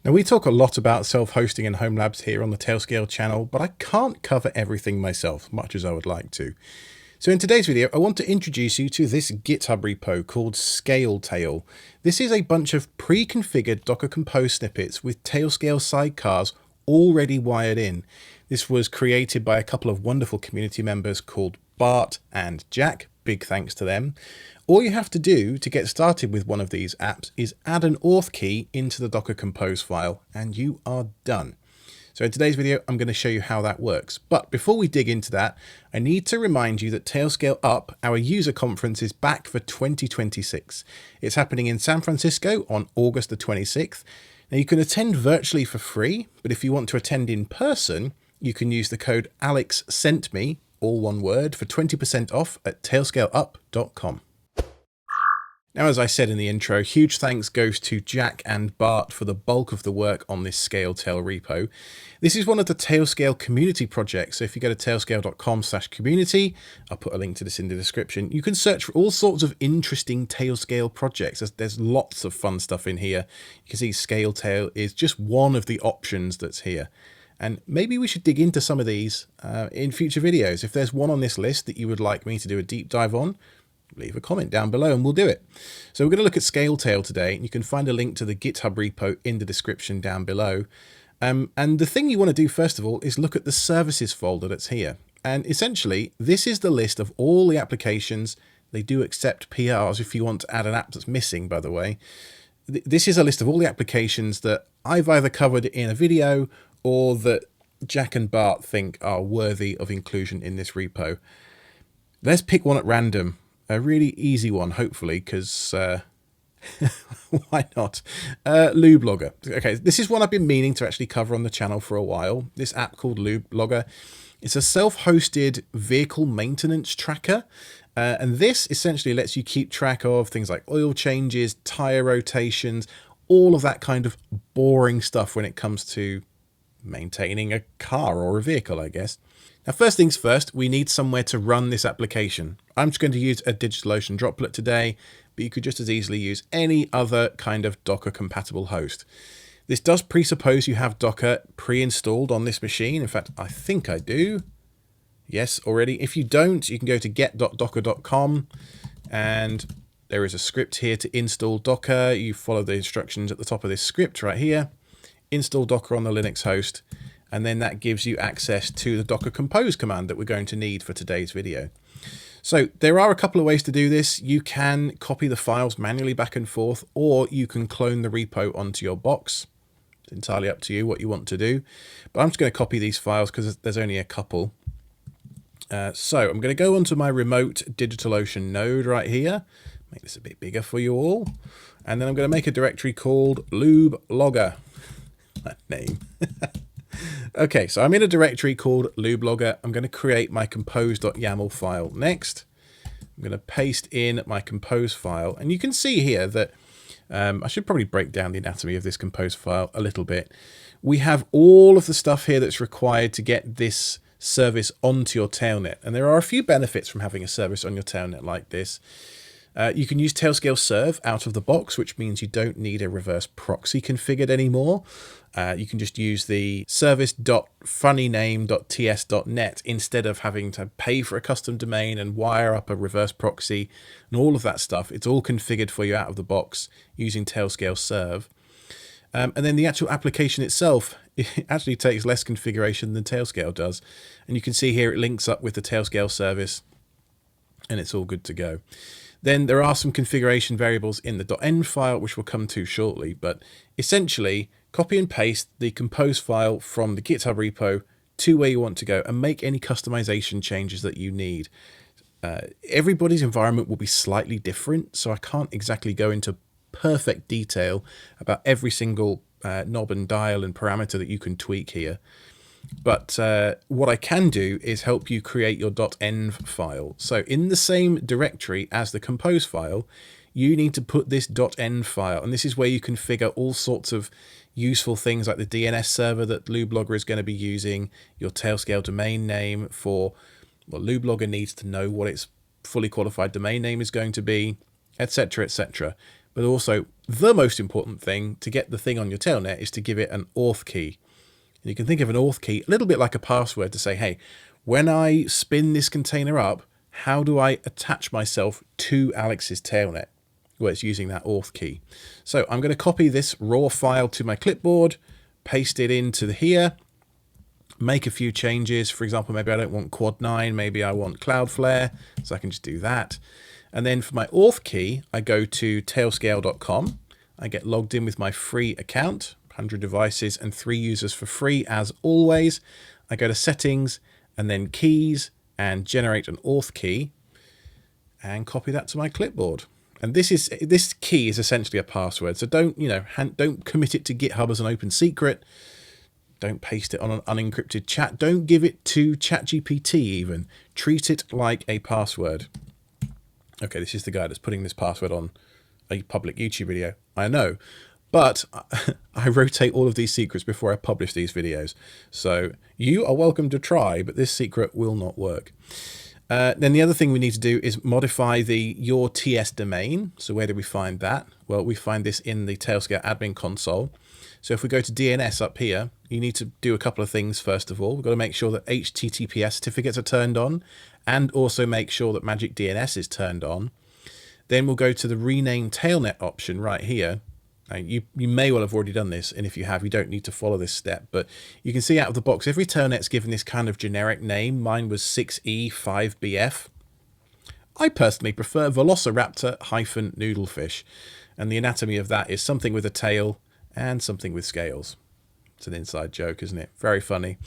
Now, we talk a lot about self-hosting and home labs here on the Tailscale channel, but I can't cover everything myself, much as I would like to. So in today's video, I want to introduce you to this GitHub repo called ScaleTail. This is a bunch of pre-configured Docker Compose snippets with Tailscale sidecars already wired in. This was created by a couple of wonderful community members called Bart and Jack. Big thanks to them. All you have to do to get started with one of these apps is add an auth key into the Docker Compose file and you are done. So in today's video, I'm going to show you how that works. But before we dig into that, I need to remind you that Tailscale Up, our user conference, is back for 2026. It's happening in San Francisco on August the 26th. Now you can attend virtually for free, but if you want to attend in person, you can use the code ALEXSENTME, all one word, for 20% off at tailscaleup.com. Now, as I said in the intro, huge thanks goes to Jack and Bart for the bulk of the work on this ScaleTail repo. This is one of the Tailscale community projects, so if you go to tailscale.com/community, I'll put a link to this in the description, you can search for all sorts of interesting Tailscale projects. There's lots of fun stuff in here. You can see ScaleTail is just one of the options that's here. And maybe we should dig into some of these in future videos. If there's one on this list that you would like me to do a deep dive on, leave a comment down below and we'll do it. So we're going to look at ScaleTail today. You can find a link to the GitHub repo in the description down below. And the thing you want to do first of all is look at the services folder that's here. And essentially, this is the list of all the applications. They do accept PRs if you want to add an app that's missing, by the way. This is a list of all the applications that I've either covered in a video or that Jack and Bart think are worthy of inclusion in this repo. Let's pick one at random. A really easy one, hopefully, because why not? LubeLogger. Okay, this is one I've been meaning to actually cover on the channel for a while. This app called LubeLogger. It's a self-hosted vehicle maintenance tracker. And this essentially lets you keep track of things like oil changes, tire rotations, all of that kind of boring stuff when it comes to maintaining a car or a vehicle, I guess. Now, first things first, we need somewhere to run this application. I'm just going to use a DigitalOcean droplet today, but you could just as easily use any other kind of Docker compatible host. This does presuppose you have Docker pre-installed on this machine. In fact, I think I do. Yes, already. If you don't, you can go to get.docker.com and there is a script here to install Docker. You follow the instructions at the top of this script right here. Install Docker on the Linux host. And then that gives you access to the Docker Compose command that we're going to need for today's video. So there are a couple of ways to do this. You can copy the files manually back and forth, or you can clone the repo onto your box. It's entirely up to you what you want to do. But I'm just going to copy these files because there's only a couple. So I'm going to go onto my remote DigitalOcean node right here. Make this a bit bigger for you all. And then I'm going to make a directory called LubeLogger. That name. Okay, so I'm in a directory called LubeLogger. I'm going to create my compose.yaml file next. I'm going to paste in my compose file. And you can see here that I should probably break down the anatomy of this compose file a little bit. We have all of the stuff here that's required to get this service onto your tailnet. And there are a few benefits from having a service on your tailnet like this. You can use Tailscale Serve out of the box, which means you don't need a reverse proxy configured anymore. You can just use the service.funnyname.ts.net instead of having to pay for a custom domain and wire up a reverse proxy and all of that stuff. It's all configured for you out of the box using Tailscale Serve. And then the actual application itself, it actually takes less configuration than Tailscale does. And you can see here it links up with the Tailscale service and it's all good to go. Then there are some configuration variables in the .env file, which we'll come to shortly. But essentially, copy and paste the compose file from the GitHub repo to where you want to go and make any customization changes that you need. Everybody's environment will be slightly different, so I can't exactly go into perfect detail about every single knob and dial and parameter that you can tweak here. But what I can do is help you create your .env file. So in the same directory as the compose file, you need to put this .env file. And this is where you configure all sorts of useful things like the DNS server that LubeLogger is going to be using, your Tailscale domain name for, well, LubeLogger needs to know what its fully qualified domain name is going to be, etc., etc. but also the most important thing to get the thing on your tailnet is to give it an auth key. And you can think of an auth key a little bit like a password to say, hey, when I spin this container up, how do I attach myself to Alex's tailnet? Well, it's using that auth key. So I'm going to copy this raw file to my clipboard, paste it into here, make a few changes. For example, maybe I don't want Quad 9, maybe I want Cloudflare, so I can just do that. And then for my auth key, I go to tailscale.com. I get logged in with my free account, 100 devices and 3 users for free as always. I go to settings and then keys and generate an auth key and copy that to my clipboard. And this key is essentially a password. So don't commit it to GitHub as an open secret. Don't paste it on an unencrypted chat. Don't give it to ChatGPT even. Treat it like a password. Okay, this is the guy that's putting this password on a public YouTube video. I know, but I rotate all of these secrets before I publish these videos. So you are welcome to try, but this secret will not work. Then the other thing we need to do is modify the your TS domain. So where do we find that? Well, we find this in the Tailscale admin console. So if we go to DNS up here, you need to do a couple of things. First of all, we've got to make sure that HTTPS certificates are turned on and also make sure that Magic DNS is turned on. Then we'll go to the rename tailnet option right here. You may well have already done this, and if you have, you don't need to follow this step, but you can see out of the box, every tailnet's given this kind of generic name. Mine was 6E5BF. I personally prefer Velociraptor-Noodlefish, and the anatomy of that is something with a tail and something with scales. It's an inside joke, isn't it? Very funny.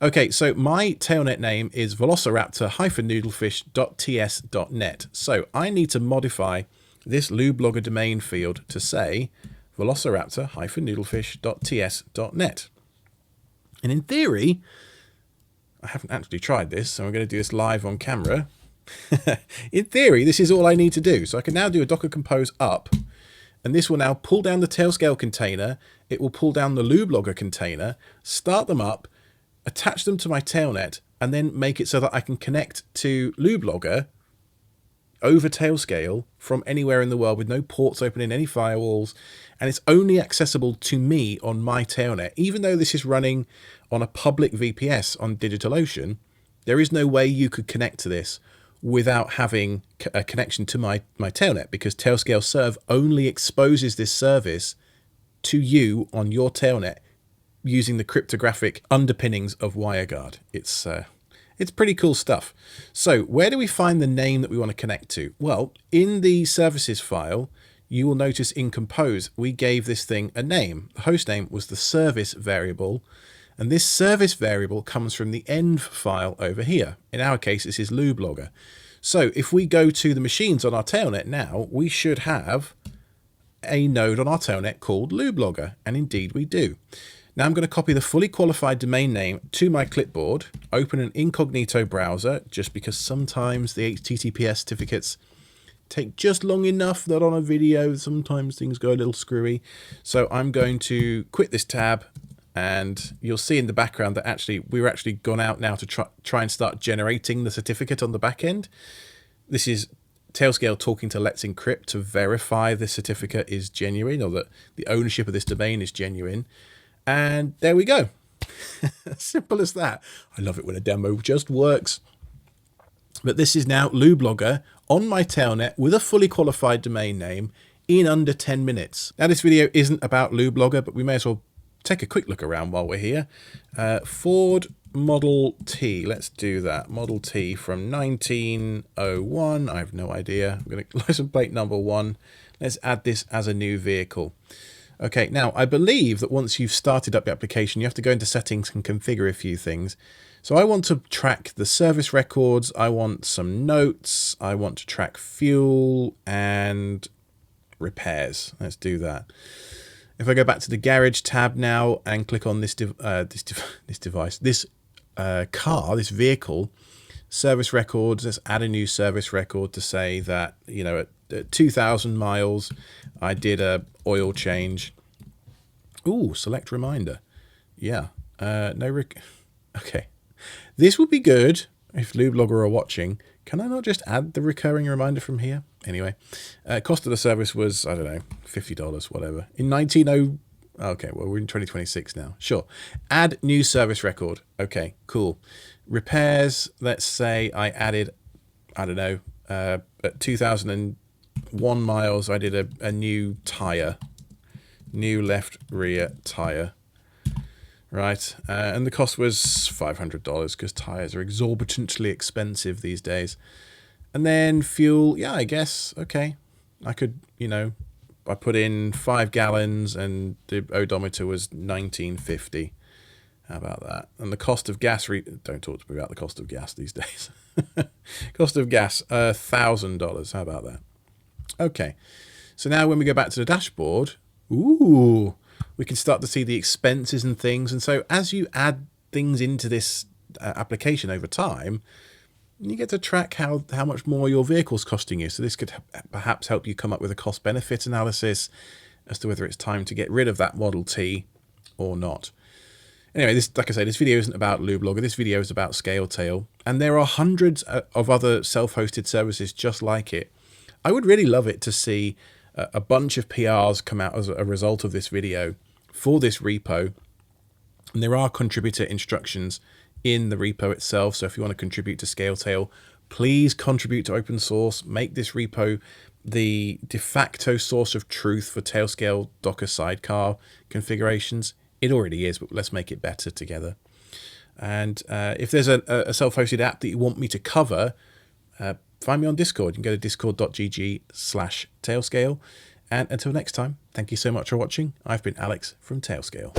Okay, so my tailnet name is velociraptor-noodlefish.ts.net. So I need to modify this LubeLogger domain field to say velociraptor-noodlefish.ts.net. And in theory, I haven't actually tried this, so I'm going to do this live on camera. In theory, this is all I need to do. So I can now do a Docker Compose up, and this will now pull down the Tailscale container. It will pull down the LubeLogger container, start them up, attach them to my tailnet, and then make it so that I can connect to LubeLogger over Tailscale from anywhere in the world with no ports open in any firewalls, and it's only accessible to me on my tailnet. Even though this is running on a public VPS on DigitalOcean, there is no way you could connect to this without having a connection to my tailnet, because Tailscale Serve only exposes this service to you on your tailnet using the cryptographic underpinnings of WireGuard. It's pretty cool stuff. So where do we find the name that we want to connect to? Well, in the services file, you will notice in Compose, we gave this thing a name. The host name was the service variable, and this service variable comes from the env file over here. In our case, this is LubeLogger. So if we go to the machines on our tailnet now, we should have a node on our tailnet called LubeLogger, and indeed we do. Now I'm going to copy the fully qualified domain name to my clipboard, open an incognito browser, just because sometimes the HTTPS certificates take just long enough that on a video, sometimes things go a little screwy. So I'm going to quit this tab, and you'll see in the background that we're actually gone out now to try and start generating the certificate on the back end. This is Tailscale talking to Let's Encrypt to verify the certificate is genuine, or that the ownership of this domain is genuine. And there we go. Simple as that. I love it when a demo just works. But this is now LubeLogger on my tailnet with a fully qualified domain name in under 10 minutes. Now this video isn't about LubeLogger, but we may as well take a quick look around while we're here. Ford Model T, let's do that. Model T from 1901, I have no idea. I'm going to license plate number 1. Let's add this as a new vehicle. Okay, now I believe that once you've started up the application, you have to go into settings and configure a few things. So I want to track the service records, I want some notes, I want to track fuel and repairs. Let's do that. If I go back to the garage tab now and click on this car, this vehicle, service records, let's add a new service record to say that, you know, at 2,000 miles, I did a oil change. Ooh, select reminder. Yeah. Okay. This would be good if LubeLogger are watching. Can I not just add the recurring reminder from here? Anyway, cost of the service was, I don't know, $50, whatever. In 1900, okay, well, we're in 2026 now. Sure. Add new service record. Okay, cool. Repairs, let's say I added, I don't know, at 2001 miles, I did a new tire, new left rear tire. Right, and the cost was $500 because tires are exorbitantly expensive these days. And then fuel, yeah, I guess, okay. I could, I put in 5 gallons and the odometer was 1950. How about that? And the cost of gas, don't talk to me about the cost of gas these days. Cost of gas, $1,000. How about that? Okay, so now when we go back to the dashboard, ooh, we can start to see the expenses and things. And so as you add things into this application over time, you get to track how much more your vehicle's costing you. So this could perhaps help you come up with a cost-benefit analysis as to whether it's time to get rid of that Model T or not. Anyway, this, like I say, this video isn't about LubeLogger. This video is about ScaleTail. And there are hundreds of other self-hosted services just like it. I would really love it to see a bunch of PRs come out as a result of this video for this repo. And there are contributor instructions in the repo itself. So if you want to contribute to ScaleTail, please contribute to open source. Make this repo the de facto source of truth for Tailscale Docker sidecar configurations. It already is, but let's make it better together. And if there's a self-hosted app that you want me to cover, find me on Discord. You can go to discord.gg/Tailscale. And until next time, thank you so much for watching. I've been Alex from Tailscale.